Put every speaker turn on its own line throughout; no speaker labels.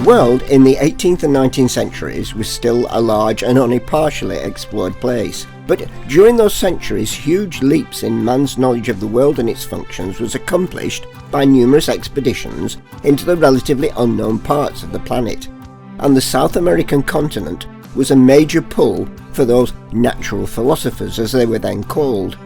The world in the 18th and 19th centuries was still a large and only partially explored place, but during those centuries huge leaps in man's knowledge of the world and its functions was accomplished by numerous expeditions into the relatively unknown parts of the planet, and the South American continent was a major pull for those natural philosophers, as they were then called.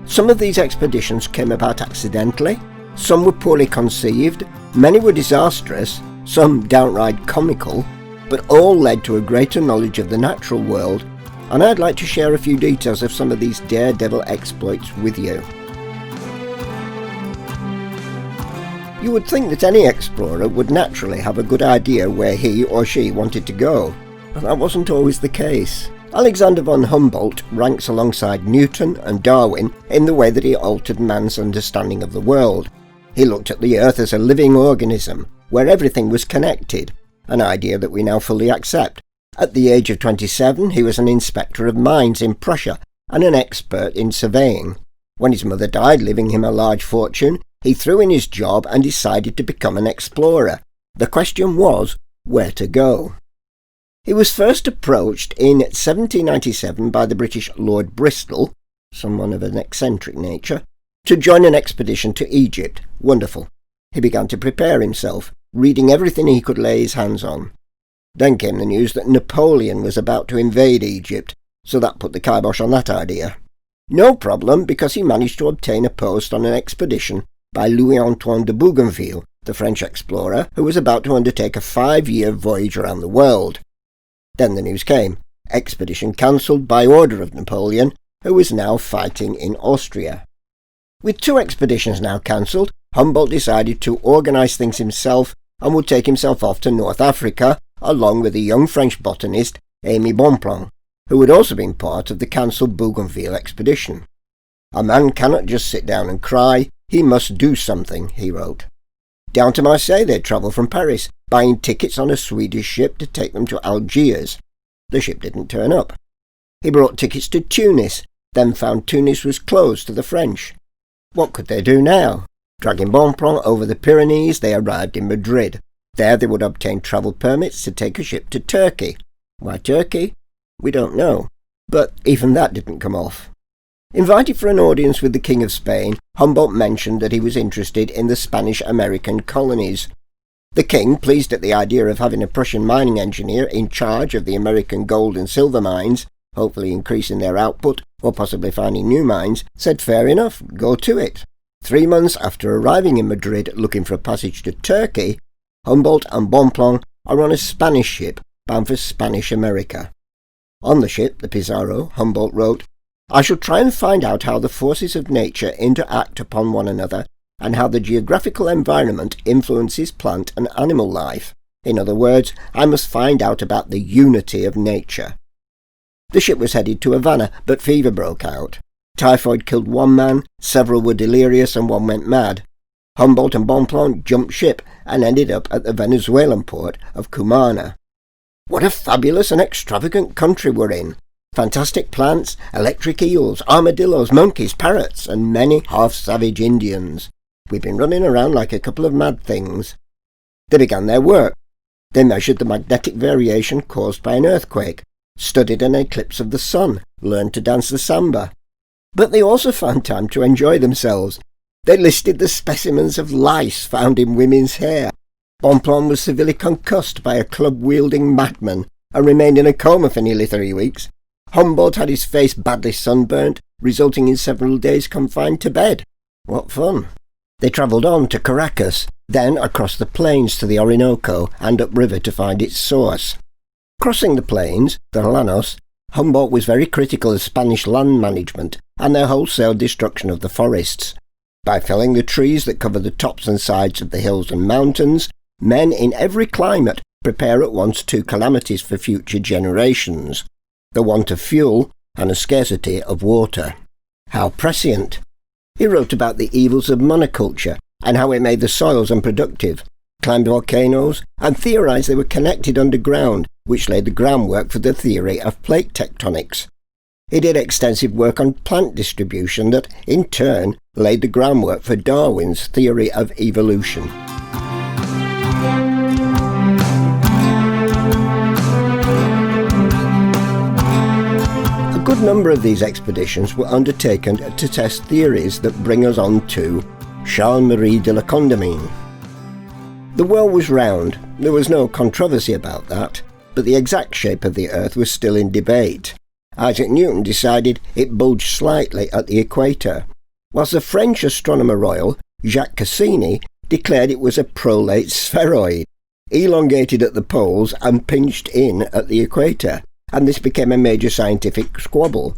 Some of these expeditions came about accidentally, some were poorly conceived, many were disastrous, some downright comical, but all led to a greater knowledge of the natural world, and I'd like to share a few details of some of these daredevil exploits with you. You would think that any explorer would naturally have a good idea where he or she wanted to go, but that wasn't always the case. Alexander von Humboldt ranks alongside Newton and Darwin in the way that he altered man's understanding of the world. He looked at the Earth as a living organism, where everything was connected, an idea that we now fully accept. At the age of 27, he was an inspector of mines in Prussia and an expert in surveying. When his mother died, leaving him a large fortune, he threw in his job and decided to become an explorer. The question was, where to go? He was first approached in 1797 by the British Lord Bristol, someone of an eccentric nature, to join an expedition to Egypt. Wonderful. He began to prepare himself, reading everything he could lay his hands on. Then came the news that Napoleon was about to invade Egypt, so that put the kibosh on that idea. No problem, because he managed to obtain a post on an expedition by Louis-Antoine de Bougainville, the French explorer, who was about to undertake a 5-year voyage around the world. Then the news came. Expedition cancelled by order of Napoleon, who was now fighting in Austria. With 2 expeditions now cancelled, Humboldt decided to organise things himself and would take himself off to North Africa, along with a young French botanist, Aime Bonpland, who had also been part of the cancelled Bougainville expedition. A man cannot just sit down and cry, he must do something, he wrote. Down to Marseille they'd travel from Paris, buying tickets on a Swedish ship to take them to Algiers. The ship didn't turn up. He brought tickets to Tunis, then found Tunis was closed to the French. What could they do now? Dragging Bonpland over the Pyrenees, they arrived in Madrid. There they would obtain travel permits to take a ship to Turkey. Why Turkey? We don't know. But even that didn't come off. Invited for an audience with the King of Spain, Humboldt mentioned that he was interested in the Spanish-American colonies. The king, pleased at the idea of having a Prussian mining engineer in charge of the American gold and silver mines, hopefully increasing their output or possibly finding new mines, said fair enough, go to it. 3 months after arriving in Madrid looking for a passage to Turkey, Humboldt and Bonpland are on a Spanish ship bound for Spanish America. On the ship, the Pizarro, Humboldt wrote, I shall try and find out how the forces of nature interact upon one another and how the geographical environment influences plant and animal life. In other words, I must find out about the unity of nature. The ship was headed to Havana, but fever broke out. Typhoid killed 1 man, several were delirious and 1 went mad. Humboldt and Bonpland jumped ship and ended up at the Venezuelan port of Cumana. What a fabulous and extravagant country we're in! Fantastic plants, electric eels, armadillos, monkeys, parrots, and many half-savage Indians. We've been running around like a couple of mad things. They began their work. They measured the magnetic variation caused by an earthquake, studied an eclipse of the sun, learned to dance the samba. But they also found time to enjoy themselves. They listed the specimens of lice found in women's hair. Bonpland was severely concussed by a club-wielding madman and remained in a coma for nearly 3 weeks. Humboldt had his face badly sunburnt, resulting in several days confined to bed. What fun! They travelled on to Caracas, then across the plains to the Orinoco and upriver to find its source. Crossing the plains, the Llanos, Humboldt was very critical of Spanish land management and their wholesale destruction of the forests. By felling the trees that cover the tops and sides of the hills and mountains, men in every climate prepare at once 2 calamities for future generations: the want of fuel and a scarcity of water. How prescient! He wrote about the evils of monoculture and how it made the soils unproductive, climbed volcanoes, and theorized they were connected underground, which laid the groundwork for the theory of plate tectonics. He did extensive work on plant distribution that, in turn, laid the groundwork for Darwin's theory of evolution. number of these expeditions were undertaken to test theories that bring us on to Charles-Marie de la Condamine. The world was round, there was no controversy about that, but the exact shape of the Earth was still in debate. Isaac Newton decided it bulged slightly at the equator, whilst the French astronomer royal, Jacques Cassini, declared it was a prolate spheroid, elongated at the poles and pinched in at the equator, and this became a major scientific squabble.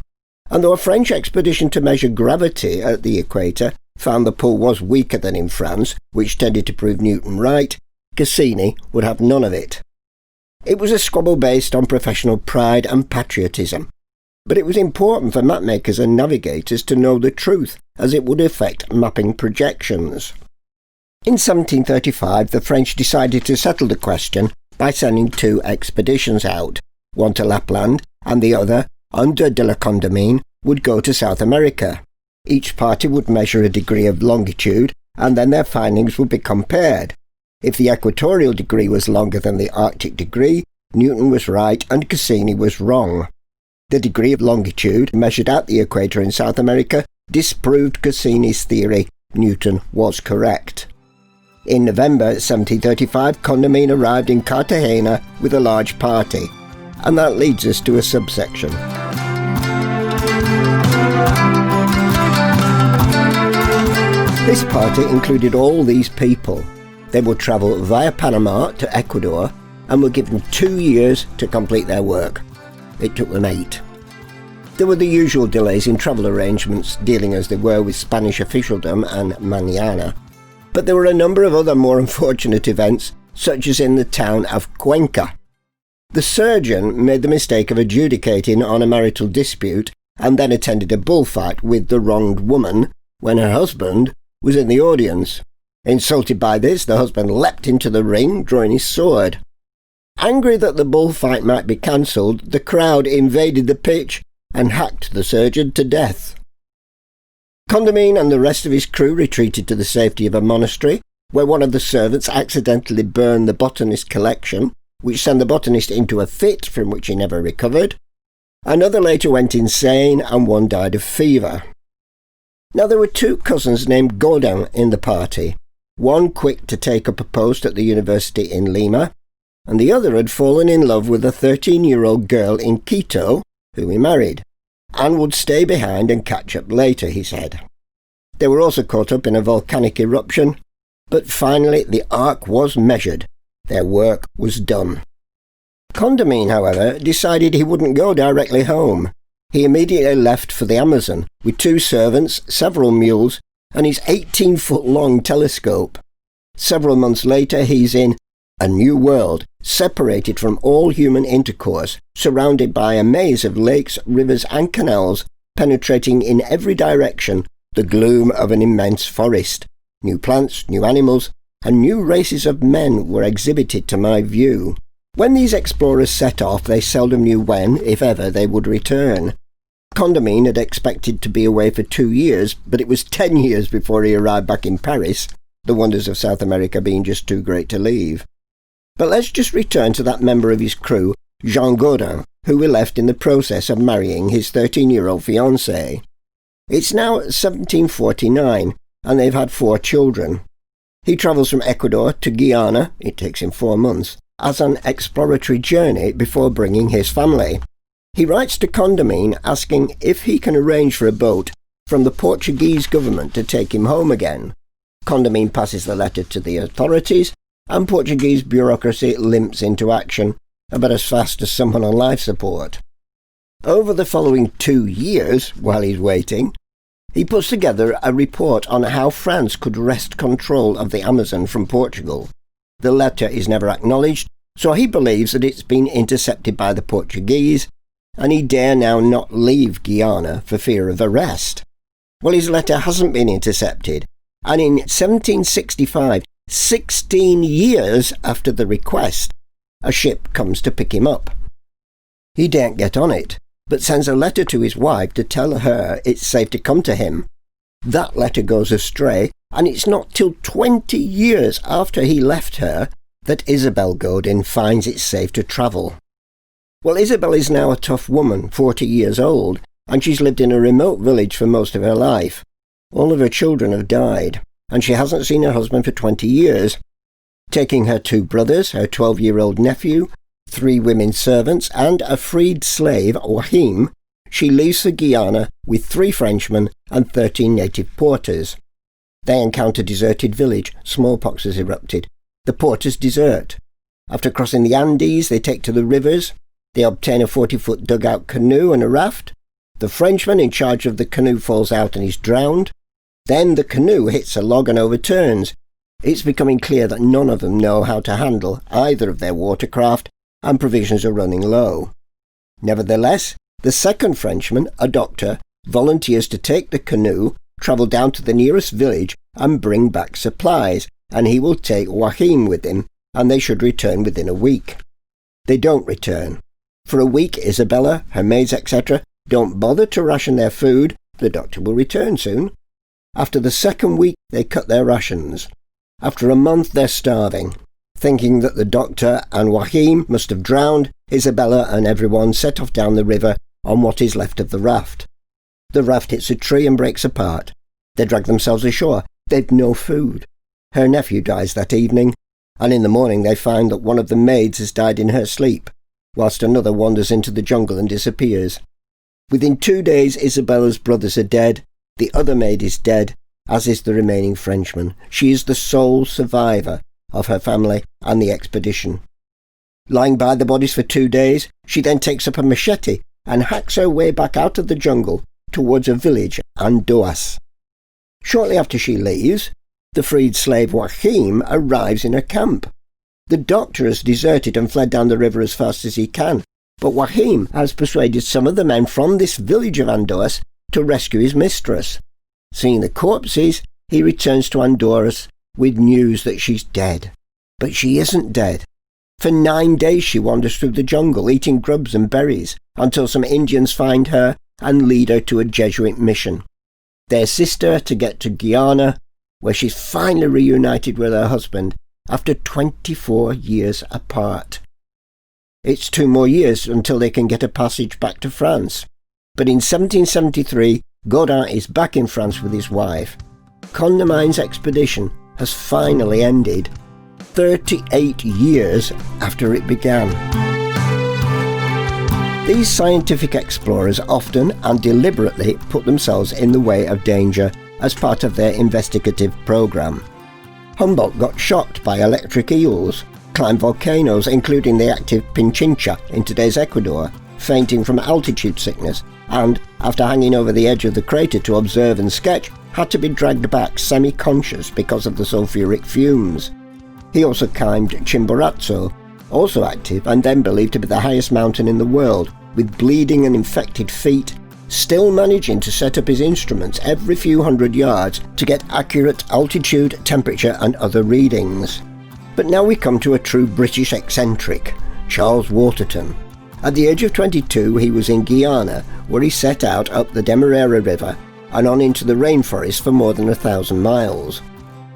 And though a French expedition to measure gravity at the equator found the pull was weaker than in France, which tended to prove Newton right, Cassini would have none of it. It was a squabble based on professional pride and patriotism, but it was important for mapmakers and navigators to know the truth, as it would affect mapping projections. In 1735, the French decided to settle the question by sending 2 expeditions out. One to Lapland, and the other, under de la Condamine, would go to South America. Each party would measure a degree of longitude, and then their findings would be compared. If the equatorial degree was longer than the Arctic degree, Newton was right and Cassini was wrong. The degree of longitude measured at the equator in South America disproved Cassini's theory. Newton was correct. In November 1735, Condamine arrived in Cartagena with a large party, and that leads us to a subsection. This party included all these people. They would travel via Panama to Ecuador and were given 2 years to complete their work. It took them 8. There were the usual delays in travel arrangements, dealing as they were with Spanish officialdom and mañana. But there were a number of other more unfortunate events, such as in the town of Cuenca. The surgeon made the mistake of adjudicating on a marital dispute and then attended a bullfight with the wronged woman when her husband was in the audience. Insulted by this, the husband leapt into the ring, drawing his sword. Angry that the bullfight might be cancelled, the crowd invaded the pitch and hacked the surgeon to death. Condamine and the rest of his crew retreated to the safety of a monastery, where one of the servants accidentally burned the botanist's collection, which sent the botanist into a fit from which he never recovered. Another later went insane, and one died of fever. Now there were 2 cousins named Godin in the party, one quick to take up a post at the university in Lima, and the other had fallen in love with a 13-year-old girl in Quito, who he married, and would stay behind and catch up later, he said. They were also caught up in a volcanic eruption, but finally the arc was measured. Their work was done. Condamine, however, decided he wouldn't go directly home. He immediately left for the Amazon, with 2 servants, several mules, and his 18-foot-long telescope. Several months later he's in a new world, separated from all human intercourse, surrounded by a maze of lakes, rivers and canals, penetrating in every direction the gloom of an immense forest. New plants, new animals, and new races of men were exhibited to my view. When these explorers set off, they seldom knew when, if ever, they would return. Condamine had expected to be away for 2 years, but it was 10 years before he arrived back in Paris, the wonders of South America being just too great to leave. But let's just return to that member of his crew, Jean Godin, who we left in the process of marrying his 13-year-old fiancée. It's now 1749, and they've had 4 children. He travels from Ecuador to Guyana, it takes him 4 months, as an exploratory journey before bringing his family. He writes to Condamine asking if he can arrange for a boat from the Portuguese government to take him home again. Condamine passes the letter to the authorities, and Portuguese bureaucracy limps into action, about as fast as someone on life support. Over the following 2 years, while he's waiting, he puts together a report on how France could wrest control of the Amazon from Portugal. The letter is never acknowledged, so he believes that it's been intercepted by the Portuguese, and he dare now not leave Guyana for fear of arrest. Well, his letter hasn't been intercepted, and in 1765, 16 years after the request, a ship comes to pick him up. He daren't get on it, but sends a letter to his wife to tell her it's safe to come to him. That letter goes astray, and it's not till 20 years after he left her that Isobel Godin finds it safe to travel. Well, Isobel is now a tough woman, 40 years old, and she's lived in a remote village for most of her life. All of her children have died, and she hasn't seen her husband for 20 years. Taking her 2 brothers, her 12-year-old nephew, 3 women servants, and a freed slave, Aime, she leaves for Guyana with 3 Frenchmen and 13 native porters. They encounter a deserted village. Smallpox has erupted. The porters desert. After crossing the Andes, they take to the rivers. They obtain a 40-foot dugout canoe and a raft. The Frenchman in charge of the canoe falls out and is drowned. Then the canoe hits a log and overturns. It's becoming clear that none of them know how to handle either of their watercraft, and provisions are running low. Nevertheless, the second Frenchman, a doctor, volunteers to take the canoe, travel down to the nearest village and bring back supplies, and he will take Aime with him, and they should return within a week. They don't return. For a week, Isabella, her maids, etc., don't bother to ration their food. The doctor will return soon. After the second week, they cut their rations. After a month, they're starving. Thinking that the doctor and Aime must have drowned, Isabella and everyone set off down the river on what is left of the raft. The raft hits a tree and breaks apart. They drag themselves ashore. They've no food. Her nephew dies that evening, and in the morning they find that one of the maids has died in her sleep, whilst another wanders into the jungle and disappears. Within 2 days, Isabella's brothers are dead, the other maid is dead, as is the remaining Frenchman. She is the sole survivor of her family and the expedition. Lying by the bodies for 2 days, she then takes up a machete and hacks her way back out of the jungle towards a village, Llanos. Shortly after she leaves, the freed slave Aime arrives in her camp. The doctor has deserted and fled down the river as fast as he can, but Aime has persuaded some of the men from this village of Llanos to rescue his mistress. Seeing the corpses, he returns to Llanos with news that she's dead. But she isn't dead. For 9 days she wanders through the jungle, eating grubs and berries, until some Indians find her and lead her to a Jesuit mission. They assist her to get to Guyana, where she's finally reunited with her husband after 24 years apart. It's 2 more years until they can get a passage back to France. But in 1773, Godin is back in France with his wife. Condamine's expedition has finally ended, 38 years after it began. These scientific explorers often and deliberately put themselves in the way of danger as part of their investigative program. Humboldt got shocked by electric eels, climbed volcanoes including the active Pichincha in today's Ecuador, fainting from altitude sickness, and, after hanging over the edge of the crater to observe and sketch, had to be dragged back semi-conscious because of the sulfuric fumes. He also climbed Chimborazo, also active and then believed to be the highest mountain in the world, with bleeding and infected feet, still managing to set up his instruments every few hundred yards to get accurate altitude, temperature and other readings. But now we come to a true British eccentric, Charles Waterton. At the age of 22 he was in Guyana, where he set out up the Demerara River and on into the rainforest for more than 1,000 miles.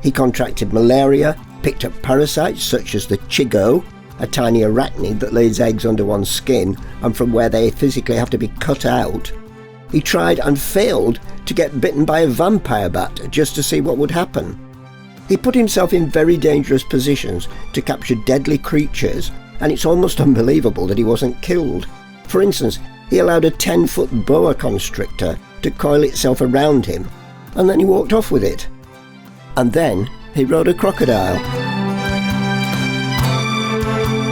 He contracted malaria, picked up parasites such as the chigo, a tiny arachnid that lays eggs under one's skin and from where they physically have to be cut out. He tried and failed to get bitten by a vampire bat just to see what would happen. He put himself in very dangerous positions to capture deadly creatures, and it's almost unbelievable that he wasn't killed. For instance, he allowed a 10-foot boa constrictor to coil itself around him, and then he walked off with it. And then he rode a crocodile.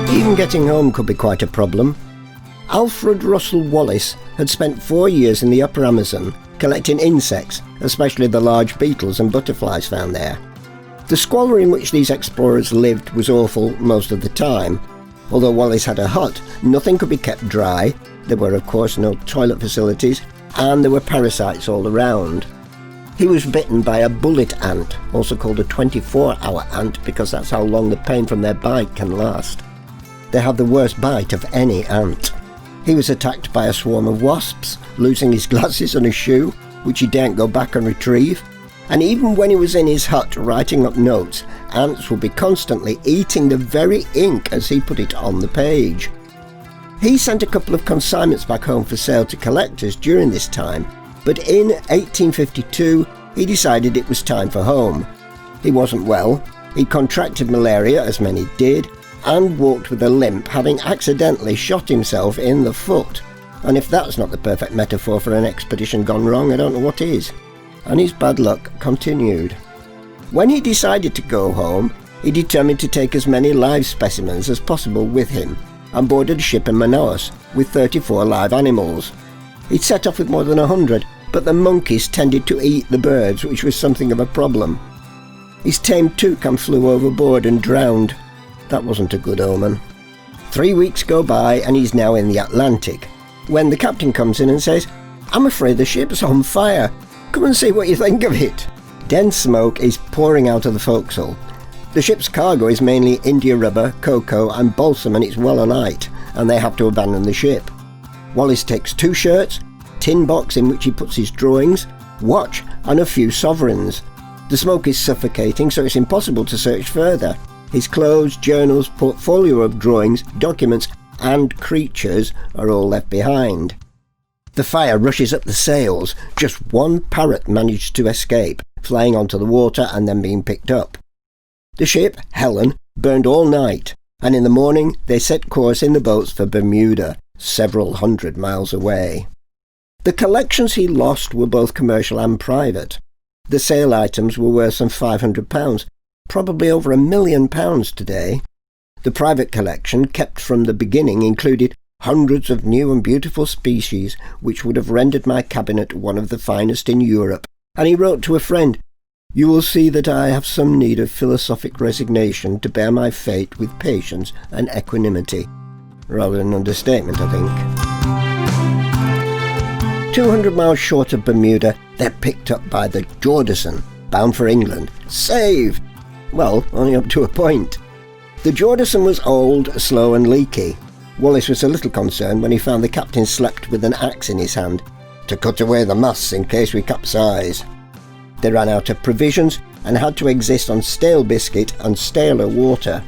Even getting home could be quite a problem. Alfred Russel Wallace had spent 4 years in the upper Amazon collecting insects, especially the large beetles and butterflies found there. The squalor in which these explorers lived was awful most of the time. Although Wallace had a hut, nothing could be kept dry. There were of course no toilet facilities, and there were parasites all around. He was bitten by a bullet ant, also called a 24-hour ant because that's how long the pain from their bite can last. They have the worst bite of any ant. He was attacked by a swarm of wasps, losing his glasses and a shoe, which he daren't go back and retrieve. And even when he was in his hut writing up notes, ants would be constantly eating the very ink as he put it on the page. He sent a couple of consignments back home for sale to collectors during this time, but in 1852 he decided it was time for home. He wasn't well, he contracted malaria, as many did, and walked with a limp, having accidentally shot himself in the foot. And if that's not the perfect metaphor for an expedition gone wrong, I don't know what is. And his bad luck continued. When he decided to go home, he determined to take as many live specimens as possible with him, and boarded a ship in Manaus with 34 live animals. He'd set off with more than 100, but the monkeys tended to eat the birds, which was something of a problem. His tame toucan flew overboard and drowned. That wasn't a good omen. 3 weeks go by and he's now in the Atlantic, when the captain comes in and says, "I'm afraid the ship's on fire. Come and see what you think of it." Dense smoke is pouring out of the forecastle. The ship's cargo is mainly India rubber, cocoa and balsam, and it's well alight, and they have to abandon the ship. Wallace takes 2 shirts, tin box in which he puts his drawings, watch and a few sovereigns. The smoke is suffocating, so it's impossible to search further. His clothes, journals, portfolio of drawings, documents and creatures are all left behind. The fire rushes up the sails. Just one parrot managed to escape, flying onto the water and then being picked up. The ship, Helen, burned all night, and in the morning they set course in the boats for Bermuda, several hundred miles away. The collections he lost were both commercial and private. The sale items were worth some £500, probably over £1 million today. The private collection, kept from the beginning, included hundreds of new and beautiful species which would have rendered my cabinet one of the finest in Europe, and he wrote to a friend, "You will see that I have some need of philosophic resignation to bear my fate with patience and equanimity." Rather an understatement, I think. 200 miles short of Bermuda, they're picked up by the Jordison, bound for England. Saved! Well, only up to a point. The Jordison was old, slow and leaky. Wallace was a little concerned when he found the captain slept with an axe in his hand to cut away the masts in case we capsize. They ran out of provisions and had to exist on stale biscuit and staler water.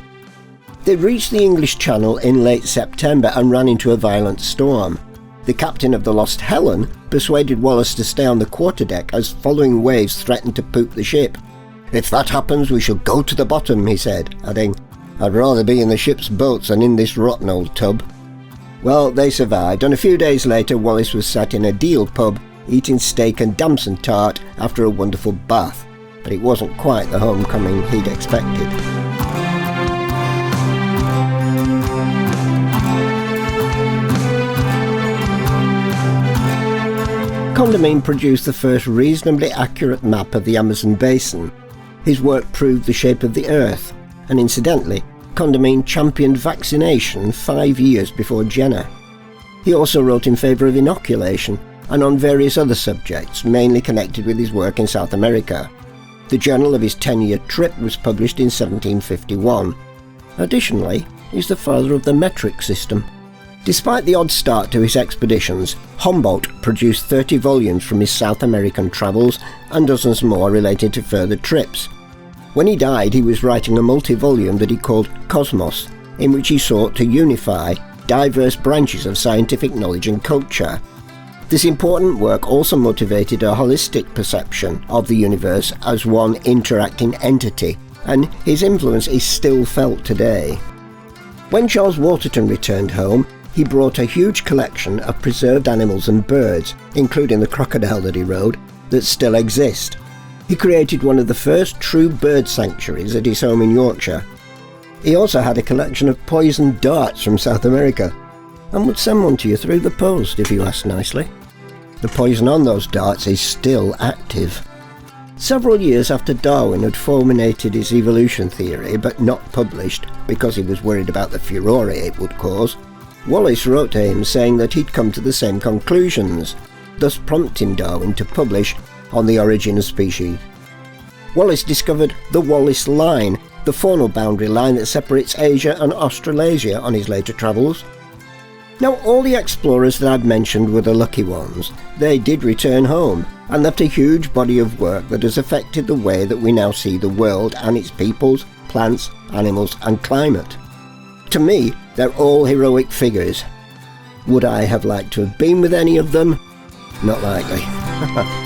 They reached the English Channel in late September and ran into a violent storm. The captain of the Lost Helen persuaded Wallace to stay on the quarterdeck as following waves threatened to poop the ship. "If that happens, we shall go to the bottom," he said, adding, "I'd rather be in the ship's boats than in this rotten old tub." Well, they survived, and a few days later Wallace was sat in a Deal pub eating steak and damson tart after a wonderful bath, but it wasn't quite the homecoming he'd expected. Condamine produced the first reasonably accurate map of the Amazon basin. His work proved the shape of the Earth, and incidentally, Condamine championed vaccination 5 years before Jenner. He also wrote in favour of inoculation and on various other subjects, mainly connected with his work in South America. The journal of his 10-year trip was published in 1751. Additionally, he's the father of the metric system. Despite the odd start to his expeditions, Humboldt produced 30 volumes from his South American travels and dozens more related to further trips. When he died, he was writing a multi-volume that he called Cosmos, in which he sought to unify diverse branches of scientific knowledge and culture. This important work also motivated a holistic perception of the universe as one interacting entity, and his influence is still felt today. When Charles Waterton returned home, he brought a huge collection of preserved animals and birds, including the crocodile that he rode, that still exist. He created one of the first true bird sanctuaries at his home in Yorkshire. He also had a collection of poisoned darts from South America, and would send one to you through the post if you asked nicely. The poison on those darts is still active. Several years after Darwin had fulminated his evolution theory, but not published because he was worried about the furore it would cause, Wallace wrote to him saying that he'd come to the same conclusions, thus prompting Darwin to publish On the Origin of Species. Wallace discovered the Wallace Line, the faunal boundary line that separates Asia and Australasia on his later travels. Now, all the explorers that I've mentioned were the lucky ones. They did return home and left a huge body of work that has affected the way that we now see the world and its peoples, plants, animals and climate. To me, they're all heroic figures. Would I have liked to have been with any of them? Not likely.